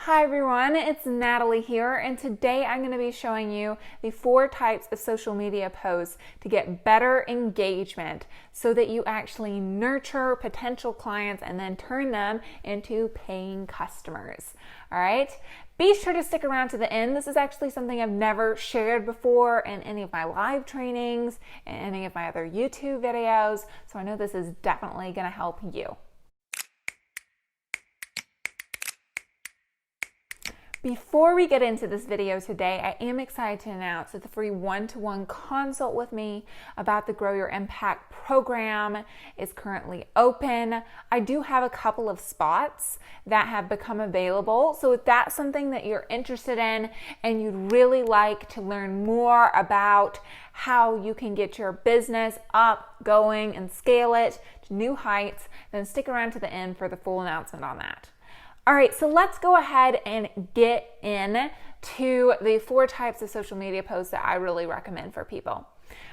Hi everyone, it's Natalie here, and today I'm going to be showing you the 4 types of social media posts to get better engagement so that you actually nurture potential clients and then turn them into paying customers. All right? Be sure to stick around to the end. This is actually something I've never shared before in any of my live trainings and any of my other YouTube videos, so I know this is definitely going to help you. Before we get into this video today, I am excited to announce that the free one-to-one consult with me about the Grow Your Impact program is currently open. I do have a couple of spots that have become available. So if that's something that you're interested in and you'd really like to learn more about how you can get your business up, going, and scale it to new heights, then stick around to the end for the full announcement on that. All right, so let's go ahead and get into the 4 types of social media posts that I really recommend for people. All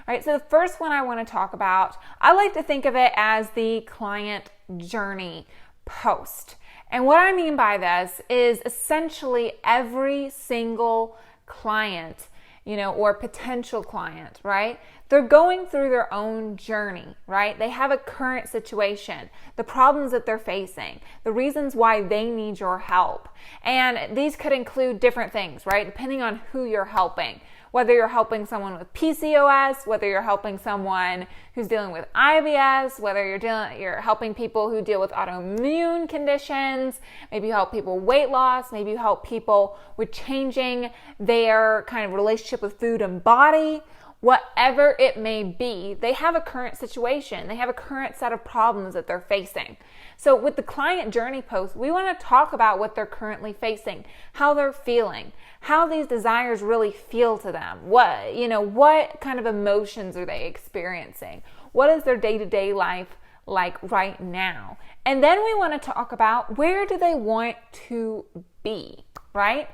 right, so the first one I want to talk about, I like to think of it as the client journey post. And what I mean by this is essentially every single client, or potential client, right? They're going through their own journey, right? They have a current situation, the problems that they're facing, the reasons why they need your help. And these could include different things, right? Depending on who you're helping. Whether you're helping someone with PCOS, whether you're helping someone who's dealing with IBS, whether you're helping people who deal with autoimmune conditions, maybe you help people weight loss, maybe you help people with changing their kind of relationship with food and body. Whatever it may be, they have a current situation. They have a current set of problems that they're facing. So with the client journey post, we want to talk about what they're currently facing, how they're feeling, how these desires really feel to them. What kind of emotions are they experiencing? What is their day-to-day life like right now? And then we want to talk about where do they want to be, right?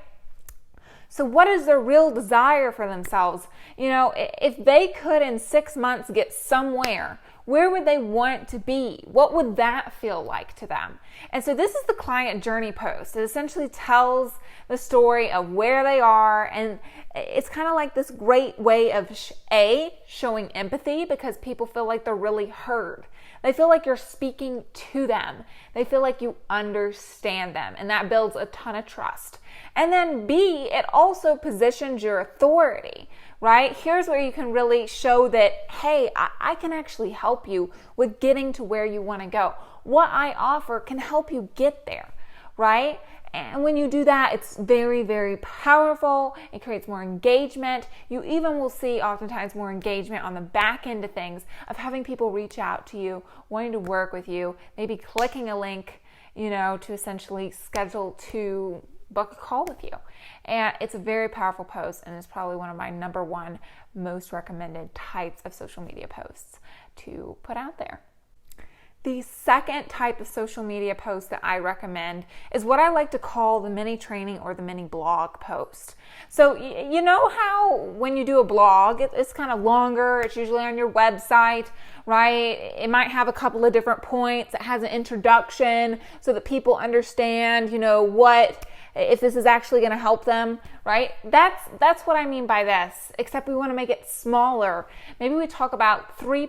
So what is their real desire for themselves? If they could in 6 months get somewhere, where would they want to be? What would that feel like to them? And so this is the client journey post. It essentially tells the story of where they are, and it's kind of like this great way of showing empathy, because people feel like they're really heard. They feel like you're speaking to them. They feel like you understand them, and that builds a ton of trust. And then B, it also positions your authority, right? Here's where you can really show that, hey, I can actually help you with getting to where you want to go. What I offer can help you get there, right? And when you do that, it's very, very powerful. It creates more engagement. You even will see oftentimes more engagement on the back end of things, of having people reach out to you, wanting to work with you, maybe clicking a link, to essentially schedule to book a call with you. And it's a very powerful post, and it's probably one of my number 1 most recommended types of social media posts to put out there. The second type of social media post that I recommend is what I like to call the mini training or the mini blog post. So you know how when you do a blog, it's kind of longer, it's usually on your website, right? It might have a couple of different points. It has an introduction so that people understand, if this is actually going to help them, right? That's what I mean by this, except we want to make it smaller. Maybe we talk about 3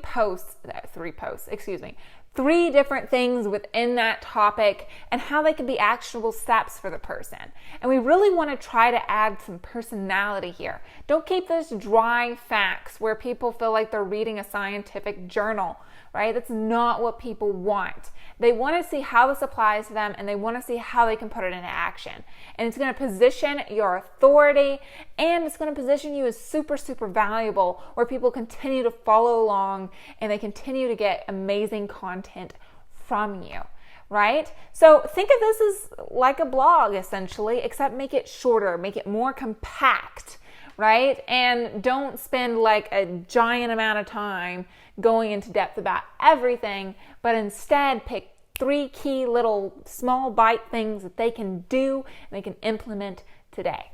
different things within that topic and how they can be actionable steps for the person. And we really want to try to add some personality here. Don't keep this dry facts where people feel like they're reading a scientific journal, right? That's not what people want. They want to see how this applies to them, and they want to see how they can put it into action. And it's going to position your authority, and it's going to position you as super, super valuable, where people continue to follow along and they continue to get amazing content from you, right? So think of this as like a blog, essentially, except make it shorter, make it more compact, right? And don't spend like a giant amount of time going into depth about everything, but instead pick 3 key little small bite things that they can do and they can implement today.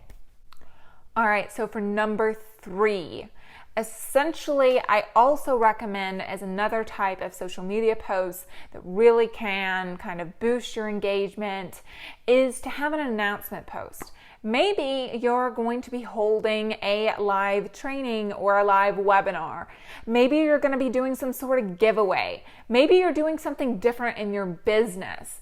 All right, so for number 3, Essentially, I also recommend as another type of social media post that really can kind of boost your engagement is to have an announcement post. Maybe you're going to be holding a live training or a live webinar. Maybe you're going to be doing some sort of giveaway. Maybe you're doing something different in your business.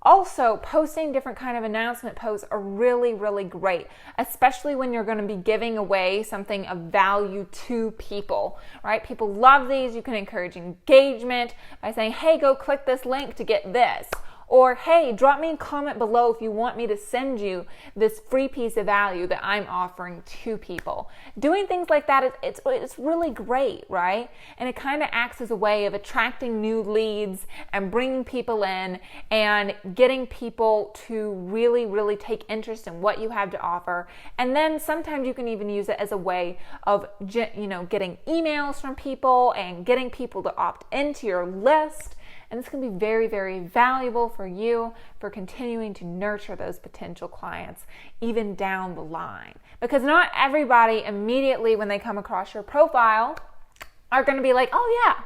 Also, posting different kind of announcement posts are really, really great, especially when you're going to be giving away something of value to people, right? People love these. You can encourage engagement by saying, hey, go click this link to get this. Or, hey, drop me a comment below if you want me to send you this free piece of value that I'm offering to people. Doing things like that, it's really great, right? And it kind of acts as a way of attracting new leads and bringing people in and getting people to really, really take interest in what you have to offer. And then sometimes you can even use it as a way of, getting emails from people and getting people to opt into your list. And this can be very, very valuable for you for continuing to nurture those potential clients even down the line. Because not everybody immediately when they come across your profile are going to be like, oh yeah,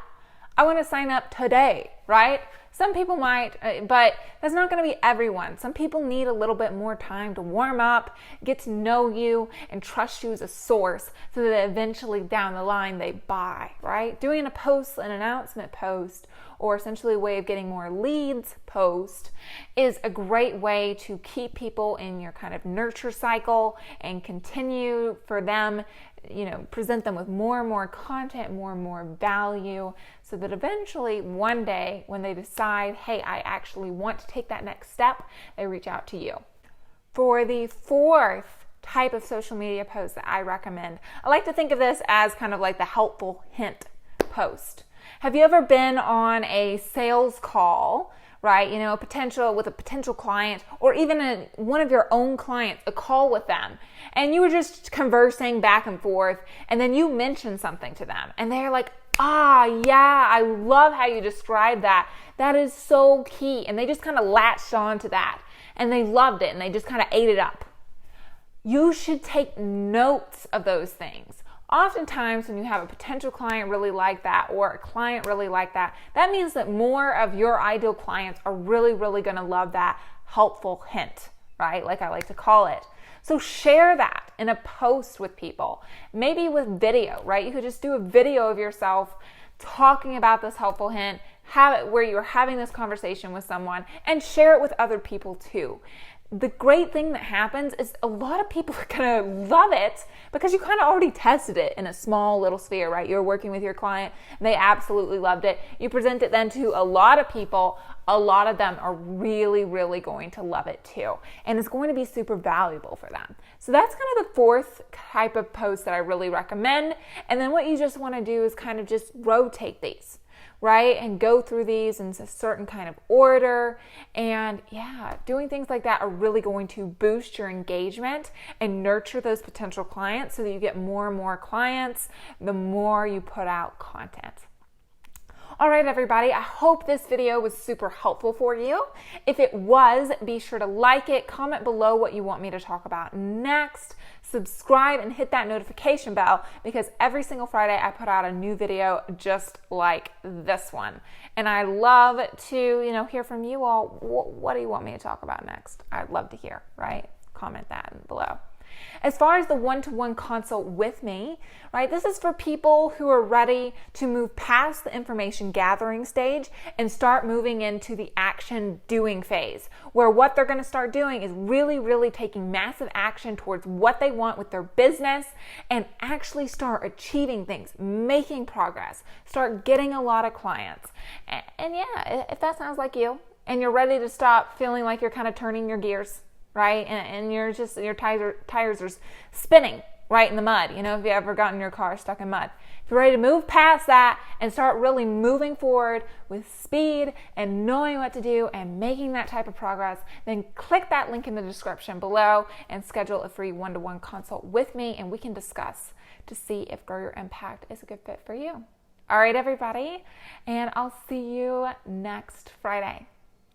I want to sign up today, right? Some people might, but that's not going to be everyone. Some people need a little bit more time to warm up, get to know you, and trust you as a source so that eventually down the line they buy, right? Doing a post, an announcement post, or essentially a way of getting more leads post is a great way to keep people in your kind of nurture cycle and continue for them, present them with more and more content, more and more value, so that eventually one day when they decide, hey, I actually want to take that next step, they reach out to you. For the fourth type of social media post that I recommend, I like to think of this as kind of like the helpful hint post. Have you ever been on a sales call, right? With a potential client, or even one of your own clients, a call with them, and you were just conversing back and forth, and then you mentioned something to them, and they're like, yeah, I love how you described that. That is so key. And they just kind of latched on to that, and they loved it, and they just kind of ate it up. You should take notes of those things. Oftentimes when you have a potential client really like that, or a client really like that, that means that more of your ideal clients are really, really going to love that helpful hint, right? Like I like to call it. So share that in a post with people, maybe with video, right? You could just do a video of yourself talking about this helpful hint, have it where you're having this conversation with someone, and share it with other people too. The great thing that happens is a lot of people are going to love it because you kind of already tested it in a small little sphere, right? You're working with your client, and they absolutely loved it. You present it then to a lot of people. A lot of them are really, really going to love it too. And it's going to be super valuable for them. So that's kind of the fourth type of post that I really recommend. And then what you just want to do is kind of just rotate these, right? And go through these in a certain kind of order. And yeah, doing things like that are really going to boost your engagement and nurture those potential clients so that you get more and more clients the more you put out content. All right, everybody, I hope this video was super helpful for you. If it was, be sure to like it, comment below what you want me to talk about next, subscribe, and hit that notification bell, because every single Friday I put out a new video just like this one. And I love to, hear from you all. What do you want me to talk about next? I'd love to hear, right? Comment that below. As far as the one-to-one consult with me, right, this is for people who are ready to move past the information gathering stage and start moving into the action doing phase, where what they're going to start doing is really, really taking massive action towards what they want with their business and actually start achieving things, making progress, start getting a lot of clients. And yeah, if that sounds like you and you're ready to stop feeling like you're kind of turning your gears, right? And your tires are spinning right in the mud. If you ever gotten your car stuck in mud. If you're ready to move past that and start really moving forward with speed and knowing what to do and making that type of progress, then click that link in the description below and schedule a free one-to-one consult with me, and we can discuss to see if Grow Your Impact is a good fit for you. All right, everybody, and I'll see you next Friday.